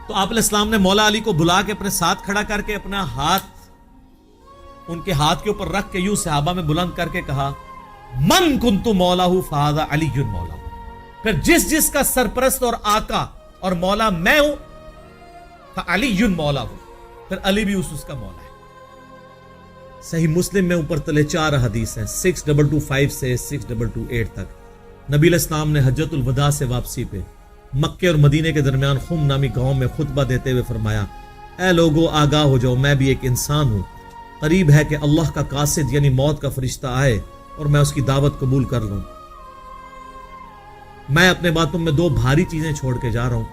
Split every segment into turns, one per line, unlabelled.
تو آپ علیہ السلام نے مولا علی کو بلا کے اپنے ساتھ کھڑا کر کے اپنا ہاتھ ان کے ہاتھ کے اوپر رکھ کے یوں صحابہ میں بلند کر کے کہا من کنت مولا فہذا علی مولا. پھر جس جس کا سرپرست اور آقا اور مولا میں ہوں فعلی مولا ہوں، پھر علی بھی اس کا مولا ہے. صحیح مسلم میں اوپر تلے 4 حدیث ہیں 6225 سے 6228 تک. نبی علیہ السلام نے حجۃ الوداع سے واپسی پہ مکے اور مدینے کے درمیان خم نامی گاؤں میں خطبہ دیتے ہوئے فرمایا اے لوگو آگاہ ہو جاؤ، میں بھی ایک انسان ہوں، قریب ہے کہ اللہ کا قاصد یعنی موت کا فرشتہ آئے اور میں اس کی دعوت قبول کر لوں. میں اپنے بعد تم میں 2 بھاری چیزیں چھوڑ کے جا رہا ہوں.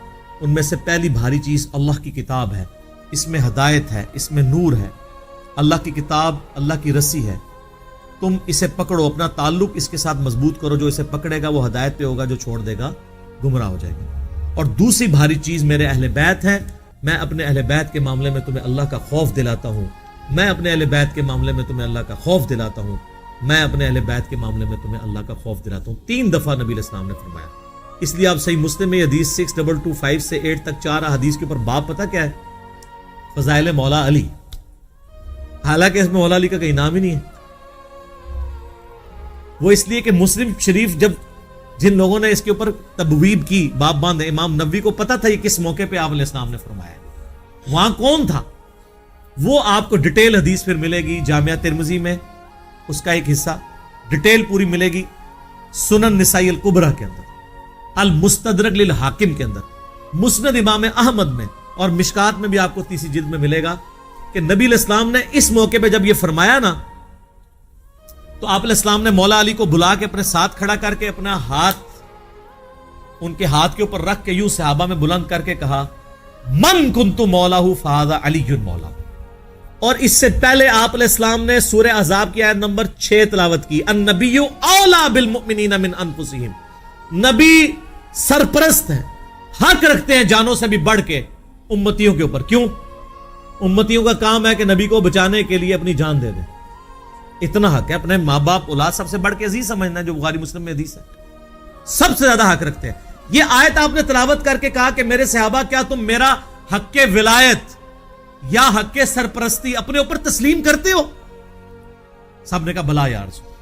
ان میں سے پہلی بھاری چیز اللہ کی کتاب ہے، اس میں ہدایت ہے، اس میں نور ہے. اللہ کی کتاب اللہ کی رسی ہے، تم اسے پکڑو، اپنا تعلق اس کے ساتھ مضبوط کرو. جو اسے پکڑے گا وہ ہدایت پہ ہوگا، جو چھوڑ دے گا گمراہ ہو جائے گا. اور دوسری بھاری چیز میرے اہل بیت ہے، میں اپنے اہل بیت کے معاملے میں تمہیں اللہ کا خوف دلاتا ہوں. میں اپنے اہل بیت کے معاملے میں تمہیں اللہ کا خوف دلاتا ہوں. میں اپنے اہل بیت کے معاملے میں تمہیں اللہ کا خوف دلاتا ہوں. 3 دفعہ نبی علیہ السلام نے فرمایا. اس لیے آپ صحیح مسلم میں حدیث 6225 سے 8 تک 4 حدیث کے اوپر باب پتہ کیا ہے؟ فضائل مولا علی. حالانکہ اس میں مولا علی کا کوئی نام ہی نہیں ہے. وہ اس لیے کہ مسلم شریف جب جن لوگوں نے اس کے اوپر تبویب کی، باب باندھے، امام نووی کو پتہ تھا یہ کس موقع پہ آپ علیہ السلام نے فرمایا. وہاں کون تھا وہ آپ کو ڈیٹیل حدیث پھر ملے گی. جامعہ ترمذی میں اس کا ایک حصہ ڈیٹیل پوری ملے گی، سنن نسائی الکبریٰ کے اندر، المستدرک للحاکم کے اندر، مسند امام احمد میں، اور مشکات میں بھی آپ کو تیسری جلد میں ملے گا کہ نبی علیہ السلام نے اس موقع پہ جب یہ فرمایا نا تو آپ علیہ السلام نے مولا علی کو بلا کے اپنے ساتھ کھڑا کر کے اپنا ہاتھ ان کے ہاتھ کے اوپر رکھ کے یوں صحابہ میں بلند کر کے کہا من کنت مولا فہذا علی مولا. اور اس سے پہلے آپ علیہ السلام نے سورہ احزاب کی آیت نمبر 6 تلاوت کی النبی اولا بالمؤمنین من انفسہم. نبی سرپرست ہیں، حق رکھتے ہیں جانوں سے بھی بڑھ کے امتیوں کے اوپر. کیوں؟ امتیوں کا کام ہے کہ نبی کو بچانے کے لیے اپنی جان دے دیں. اتنا حق ہے. اپنے ماں باپ اولاد سب سے بڑھ کے عزیز سمجھنا ہے، جو بخاری مسلم میں حدیث ہے. سب سے زیادہ حق رکھتے ہیں. یہ آیت آپ نے تلاوت کر کے کہا کہ میرے صحابہ کیا تم میرا حق ولایت یا حق سرپرستی اپنے اوپر تسلیم کرتے ہو؟ سب نے کہا بلا یا رسول.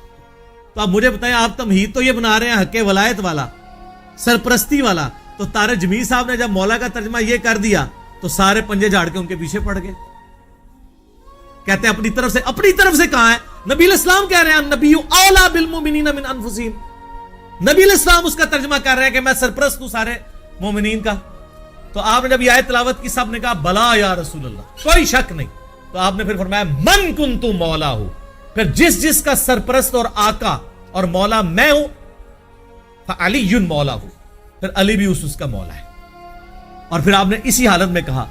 تو آپ مجھے بتائیں، آپ تمہید تو یہ بنا رہے ہیں حق ولایت والا، سرپرستی والا. تو طارق جمیل صاحب نے جب مولا کا ترجمہ یہ کر دیا تو سارے پنجے جھاڑ کے ان کے پیچھے پڑ گئے. کہتے ہیں اپنی طرف سے کہاں ہے؟ نبی علیہ السلام کہہ رہے ہیں نبی اولا بالمؤمنین من انفسہم. نبی علیہ السلام اس کا ترجمہ کر رہے ہیں کہ میں سرپرست ہوں سارے مومنین کا. تو آپ نے جب یہ آیت تلاوت کی سب نے کہا بلا یا رسول اللہ، کوئی شک نہیں. تو آپ نے پھر فرمایا من کنت مولا ہوں، پھر جس جس کا سرپرست اور آقا اور مولا میں ہوں فعلی مولا ہوں، پھر علی بھی اس کا مولا ہے. اور پھر آپ نے اسی حالت میں کہا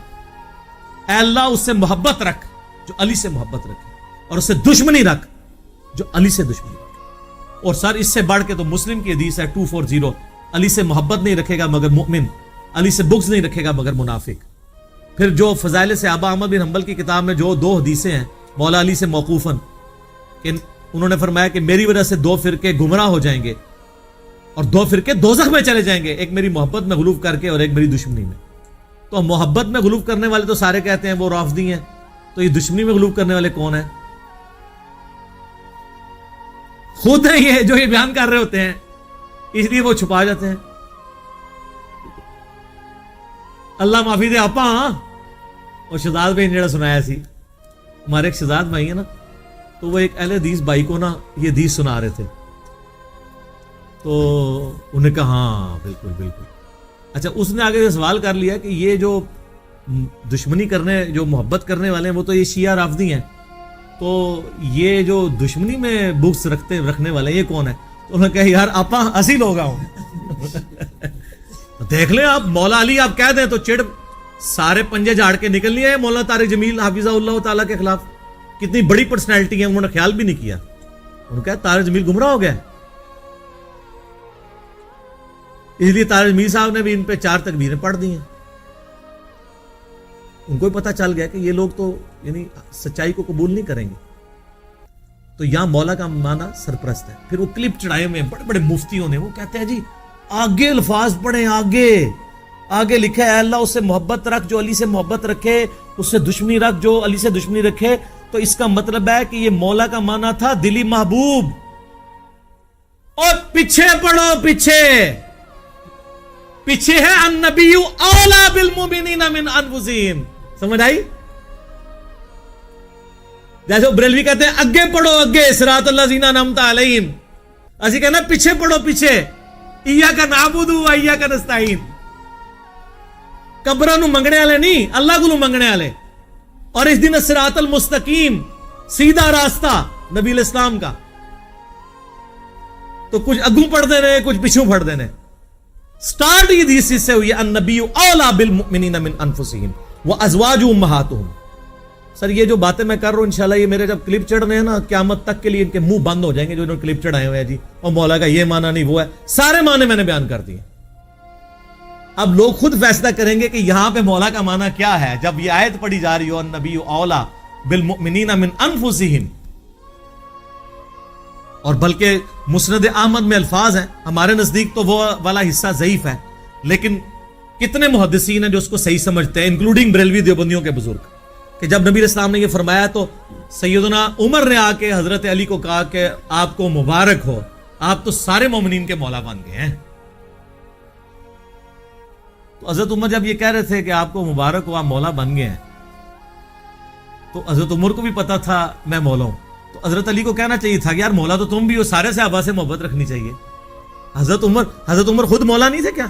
اے اللہ اس سے محبت رکھ جو علی سے محبت رکھے، اور اس سے دشمنی رکھ جو علی سے دشمنی رکھے. اور سر اس سے بڑھ کے تو مسلم کی حدیث ہے 240 علی سے محبت نہیں رکھے گا مگر مؤمن، علی سے بغض نہیں رکھے گا مگر منافق. پھر جو فضائل صحابہ احمد بن حنبل کی کتاب میں جو 2 حدیثیں ہیں مولا علی سے موقوفاً کہ انہوں نے فرمایا کہ میری وجہ سے 2 فرقے گمراہ ہو جائیں گے اور 2 فرقے دوزخ میں چلے جائیں گے، ایک میری محبت میں غلو کر کے اور ایک میری دشمنی میں. تو محبت میں غلو کرنے والے تو سارے کہتے ہیں وہ رافضی ہیں، تو یہ دشمنی میں غلو کرنے والے کون ہیں؟ خود ہیں یہ جو یہ بیان کر رہے ہوتے ہیں، اس لیے وہ چھپا جاتے ہیں. اللہ معافی دے آپ. اور شہزاد بھائی نے جڑا سنایا سی، ہمارے ایک شہزاد بھائی ہیں نا، تو وہ ایک اہل حدیث بھائی کو نا یہ حدیث سنا رہے تھے. تو انہوں نے کہا ہاں بالکل بالکل. اچھا اس نے آگے سوال کر لیا کہ یہ جو دشمنی کرنے جو محبت کرنے والے ہیں وہ تو یہ شیعہ رافضی ہیں، تو یہ جو دشمنی میں بغض رکھنے والے یہ کون ہے؟ تو انہوں نے کہا یار آپا اسی لوگ ہوں. دیکھ لیں آپ مولا علی آپ کہہ دیں تو چڑ سارے پنجے جھاڑ کے نکل لیے مولانا طارق جمیل حافظہ اللہ تعالیٰ کے خلاف. کتنی بڑی پرسنالٹی ہے، انہوں نے خیال بھی نہیں کیا. انہوں نے کہا طارق جمیل گمراہ ہو گیا، اس لیے طارق جمیل صاحب نے بھی ان پہ 4 تکبیریں پڑھ دی ہیں. ان کو بھی پتہ چل گیا کہ یہ لوگ تو یعنی سچائی کو قبول نہیں کریں گے. تو یہاں مولا کا معنی سرپرست ہے. پھر وہ کلپ چڑھائے ہوئے بڑے بڑے مفتیوں نے، وہ کہتے ہیں جی آگے الفاظ پڑھیں، آگے لکھا ہے اللہ اس سے محبت رکھ جو علی سے محبت رکھے، اس سے دشمنی رکھ جو علی سے دشمنی رکھے. تو اس کا مطلب ہے کہ یہ مولا کا معنی تھا دلی محبوب. اور پیچھے پڑھو، پیچھے ہے النبی اولا بالمؤمنین من انفسہم. سمجھ آئی؟ جیسے بریلوی کہتے ہیں اگے پڑھو، اگے صراط الذین انعمت علیہم. اسی کہنا پیچھے پڑھو، پیچھے ایاک نعبد و ایاک نستعین. قبراں نو منگنے والے نہیں، اللہ کو منگنے والے. اور اس دن صراط المستقیم، سیدھا راستہ نبی الاسلام کا. تو کچھ اگوں پڑھ دینے، کچھ پیچھوں پڑھ دینے. سٹارٹ یہ حدیث سے ہوئی النبی اولا بالمؤمنین من انفسہم وازواجہ امہاتہم. سر یہ جو باتیں میں کر رہا ہوں انشاءاللہ یہ میرے جب کلپ چڑھ رہے ہیں نا قیامت تک کے لیے ان کے منہ بند ہو جائیں گے جو انہوں نے کلپ چڑھائے ہوئے ہیں جی اور مولا کا یہ معنی نہیں وہ ہے. سارے معنی میں نے بیان کر دیے. اب لوگ خود فیصلہ کریں گے کہ یہاں پہ مولا کا معنی کیا ہے جب یہ آیت پڑھی جا رہی ہو النبی اولا بالمؤمنین من انفسہم. اور بلکہ مسند احمد میں الفاظ ہیں، ہمارے نزدیک تو وہ والا حصہ ضعیف ہے، لیکن کتنے محدثین ہیں جو اس کو صحیح سمجھتے ہیں انکلوڈنگ بریلوی دیوبندیوں کے بزرگ، کہ جب نبی اسلام نے یہ فرمایا تو سیدنا عمر نے آ کے حضرت علی کو کہا کہ آپ کو مبارک ہو، آپ تو سارے مومنین کے مولا بن گئے ہیں. تو حضرت عمر جب یہ کہہ رہے تھے کہ آپ کو مبارک ہو، آپ مولا بن گئے ہیں، تو حضرت عمر کو بھی پتا تھا میں مولا ہوں. تو حضرت علی کو کہنا چاہیے تھا کہ یار مولا تو تم بھی ہو، سارے صحابہ سے محبت رکھنی چاہیے. حضرت عمر خود مولا نہیں تھے کیا؟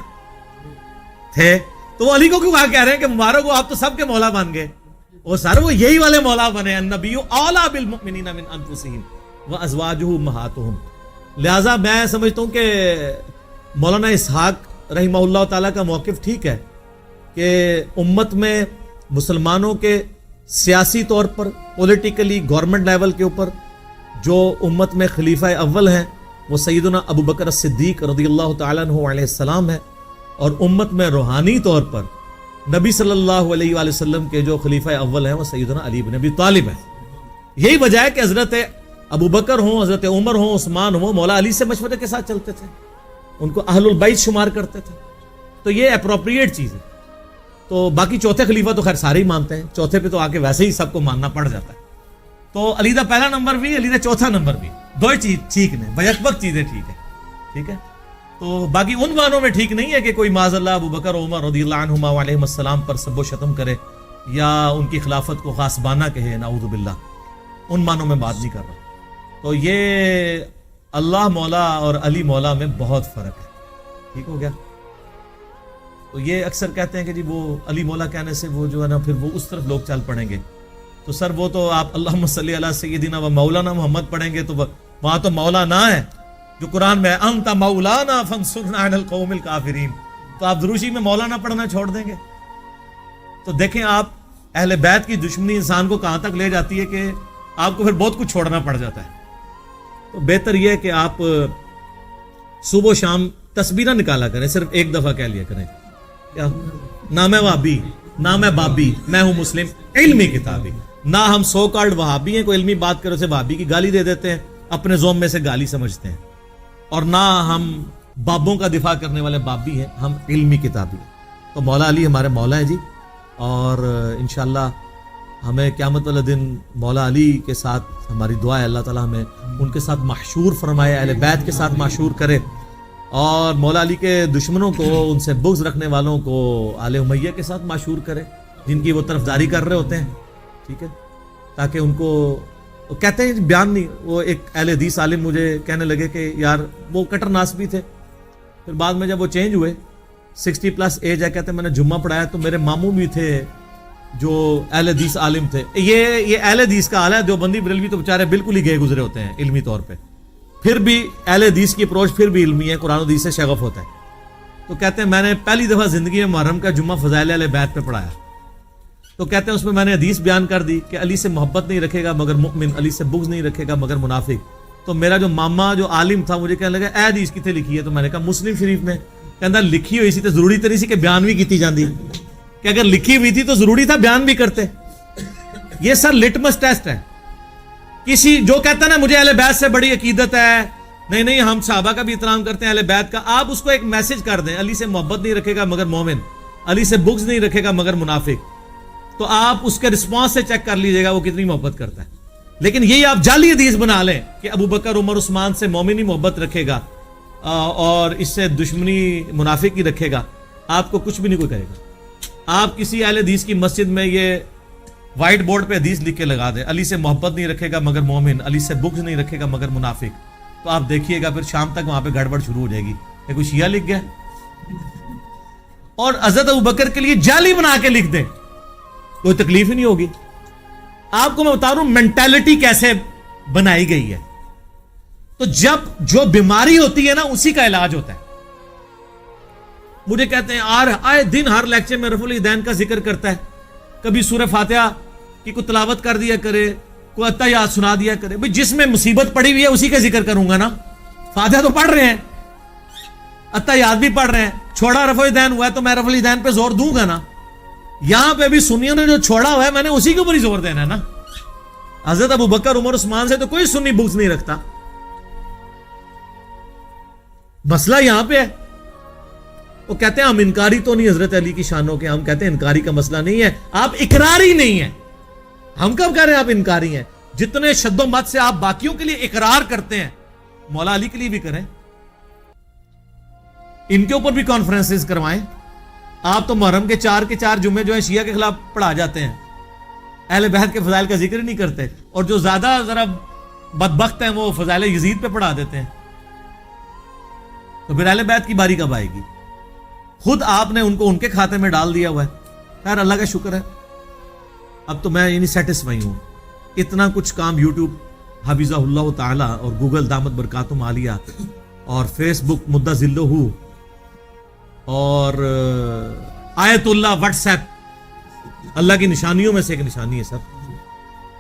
تھے. تو وہ علی کو کیوں کہہ رہے ہیں کہ مبارک ہو، آپ تو سب کے مولا بن گئے. وہ سارے وہ یہی والے مولا بنے، النبی اولا بالمؤمنین من انفسہم وازواجہ امہاتہم. لہذا میں سمجھتا ہوں کہ مولانا اسحاق رحمہ اللہ تعالیٰ کا موقف ٹھیک ہے کہ امت میں مسلمانوں کے سیاسی طور پر پولیٹیکلی گورنمنٹ لیول کے اوپر جو امت میں خلیفہ اول ہیں وہ سیدنا ابو بکر الصدیق رضی اللہ تعالیٰ عنہ علیہ السلام ہے، اور امت میں روحانی طور پر نبی صلی اللہ علیہ وآلہ وسلم کے جو خلیفہ اول ہیں وہ سیدنا علی بن ابی طالب ہیں. یہی وجہ ہے کہ حضرت ابو بکر ہوں، حضرت عمر ہوں، عثمان ہوں، مولا علی سے مشورے کے ساتھ چلتے تھے، ان کو اہل البیت شمار کرتے تھے. تو یہ اپروپریٹ چیز ہے. تو باقی چوتھے خلیفہ تو خیر سارے ہی مانتے ہیں، چوتھے پہ تو آ کے ویسے ہی سب کو ماننا پڑ جاتا ہے. تو علی دا پہلا نمبر بھی، علی دا چوتھا نمبر بھی، دو ہی چیز ٹھیک نے، بیک وقت چیزیں ٹھیک ہے. ٹھیک ہے. تو باقی ان معنوں میں ٹھیک نہیں ہے کہ کوئی معاذ اللہ ابو بکر عمر رضی اللہ عنہما علیہم السلام پر سب و شتم کرے یا ان کی خلافت کو غاصبانہ کہے، نعوذ باللہ. ان معنوں میں بات نہیں کر رہا. تو یہ اللہ مولا اور علی مولا میں بہت فرق ہے. ٹھیک ہو گیا. تو یہ اکثر کہتے ہیں کہ جی وہ علی مولا کہنے سے وہ جو ہے نا پھر وہ اس طرف لوگ چل پڑیں گے. تو سر وہ تو آپ اللہم صلی علی سیدنا و مولانا محمد پڑھیں گے تو وہاں تو مولا نہ ہے جو قرآن میں انت مولانا فانصرنا علی القوم الکافرین. تو آپ دروشی میں مولانا پڑھنا چھوڑ دیں گے. تو دیکھیں آپ اہل بیت کی دشمنی انسان کو کہاں تک لے جاتی ہے کہ آپ کو پھر بہت کچھ چھوڑنا پڑ جاتا ہے. تو بہتر یہ ہے کہ آپ صبح و شام تسبیح نہ نکالا کریں، صرف ایک دفعہ کہہ لیا کریں کیا نہ میں وہابی نہ میں بابی، میں ہوں مسلم علمی کتابی. نہ ہم سو کالڈ وہابی ہیں، کوئی علمی بات کرو سے وہابی کی گالی دے دیتے ہیں، اپنے زوم میں سے گالی سمجھتے ہیں. اور نہ ہم بابوں کا دفاع کرنے والے بابی ہیں، ہم علمی کتابی ہیں. تو مولا علی ہمارے مولا ہیں جی. اور انشاءاللہ ہمیں قیامت والے دن مولا علی کے ساتھ ہماری دعا ہے اللہ تعالیٰ ہمیں ان کے ساتھ محشور فرمائے، اہل بیت کے ساتھ محشور کرے، اور مولا علی کے دشمنوں کو، ان سے بغض رکھنے والوں کو آل امیہ کے ساتھ محشور کرے جن کی وہ طرفداری کر رہے ہوتے ہیں. ٹھیک ہے. تاکہ ان کو کہتے ہیں بیان نہیں، وہ ایک اہل حدیث عالم مجھے کہنے لگے کہ یار وہ کٹر ناس بھی تھے، پھر بعد میں جب وہ چینج ہوئے 60+ ایج ہے، کہتے ہیں میں نے جمعہ پڑھایا تو میرے ماموں بھی تھے جو اہل حدیث عالم تھے. یہ اہل حدیث کا حال ہے. دیوبندی بریلوی تو بیچارے بالکل ہی گئے گزرے ہوتے ہیں علمی طور پہ، پھر بھی اہل حدیث کی اپروچ پھر بھی علمی ہے، قرآن و حدیث سے شغف ہوتا ہے. تو کہتے ہیں میں نے پہلی دفعہ زندگی میں محرم کا جمعہ فضائل اہل بیت پہ پڑھایا. تو کہتے ہیں اس میں میں نے حدیث بیان کر دی کہ علی سے محبت نہیں رکھے گا مگر مؤمن، علی سے بغض نہیں رکھے گا مگر منافق. تو میرا جو ماما جو عالم تھا مجھے کہنے لگا اے حدیث کتنے لکھی ہے؟ تو میں نے کہا مسلم شریف میں. کہتا لکھی ہوئی سی تو ضروری تو نہیں سی کہ بیان بھی کیتی جاندی، کہ اگر لکھی ہوئی تھی تو ضروری تھا بیان بھی کرتے. یہ سر لٹمس ٹیسٹ ہے. کسی جو کہتا ہے نا مجھے اہل بیت سے بڑی عقیدت ہے، نہیں ہم صحابہ کا بھی احترام کرتے ہیں اہل بیت کا، آپ اس کو ایک میسج کر دیں علی سے محبت نہیں رکھے گا مگر مومن، علی سے بغض نہیں رکھے گا مگر منافق، تو آپ اس کے رسپانس سے چیک کر لیجئے گا وہ کتنی محبت کرتا ہے. لیکن یہی آپ جعلی حدیث بنا لیں کہ ابو بکر عمر عثمان سے مومن ہی محبت رکھے گا اور اس سے دشمنی منافق ہی رکھے گا، آپ کو کچھ بھی نہیں کوئی کرے گا. آپ کسی اہل حدیث کی مسجد میں یہ وائٹ بورڈ پہ حدیث لکھ کے لگا دیں، علی سے محبت نہیں رکھے گا مگر مومن، علی سے بغض نہیں رکھے گا مگر منافق، تو آپ دیکھیے گا پھر شام تک وہاں پہ گڑبڑ شروع ہو جائے گی کہ کوئی شیعہ لکھ گیا. اور حضرت ابو بکر کے لیے جعلی بنا کے لکھ دیں، کوئی تکلیف ہی نہیں ہوگی. آپ کو میں بتا رہا ہوں مینٹالٹی کیسے بنائی گئی ہے. تو جب جو بیماری ہوتی ہے نا اسی کا علاج ہوتا ہے. مجھے کہتے ہیں آئے دن ہر لیکچر میں رفع الیدین کا ذکر کرتا ہے، کبھی سورہ فاتحہ کی کوئی تلاوت کر دیا کرے، کوئی اتحیات سنا دیا کرے. بھئی جس میں مصیبت پڑی ہوئی ہے اسی کا ذکر کروں گا نا. فاتحہ تو پڑھ رہے ہیں، اتحیات بھی پڑھ رہے ہیں، چھوڑا رفع الیدین ہوا ہے تو میں رفع الیدین پہ زور دوں گا نا. یہاں پہ بھی سنیوں نے جو چھوڑا ہوا ہے میں نے اسی کے اوپر ہی زور دینا ہے نا. حضرت ابو بکر عمر عثمان سے تو کوئی سنی بغض نہیں رکھتا. مسئلہ یہاں پہ ہے. وہ کہتے ہیں ہم انکاری تو نہیں حضرت علی کی شانوں کے، ہم کہتے ہیں انکاری کا مسئلہ نہیں ہے، آپ اقراری نہیں ہیں. ہم کب کہہ رہے ہیں آپ انکاری ہیں؟ جتنے شد و مت سے آپ باقیوں کے لیے اقرار کرتے ہیں مولا علی کے لیے بھی کریں. ان کے اوپر بھی کانفرنسز کروائیں. آپ تو محرم کے 4 جمعے جو ہیں شیعہ کے خلاف پڑھا جاتے ہیں، اہل بیت کے فضائل کا ذکر نہیں کرتے، اور جو زیادہ ذرا بدبخت ہیں وہ فضائل یزید پہ پڑھا دیتے ہیں. تو پھر اہل بیت کی باری کب آئے گی؟ خود آپ نے ان کو ان کے کھاتے میں ڈال دیا ہوا ہے. خیر اللہ کا شکر ہے اب تو میں یعنی سیٹسفائی ہوں. اتنا کچھ کام یوٹیوب حفظہ اللہ تعالی اور گوگل دامت برکاتہم عالیہ اور فیس بک مدہ ذلہ اور آیت اللہ واٹس ایپ، اللہ کی نشانیوں میں سے ایک نشانی ہے سر.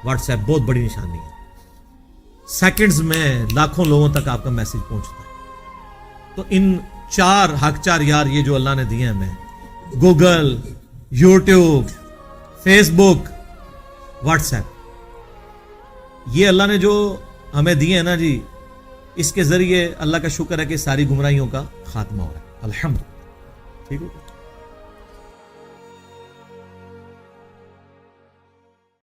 واٹس ایپ بہت بڑی نشانی ہے. سیکنڈز میں لاکھوں لوگوں تک آپ کا میسج پہنچتا ہے. تو ان 4 حق 4 یار یہ جو اللہ نے دیے ہیں ہمیں، گوگل، یوٹیوب، فیس بک، واٹس ایپ، یہ اللہ نے جو ہمیں دیے ہیں نا جی، اس کے ذریعے اللہ کا شکر ہے کہ ساری گمراہیوں کا خاتمہ ہو رہا ہے. الحمدللہ. ٹھیک ہے.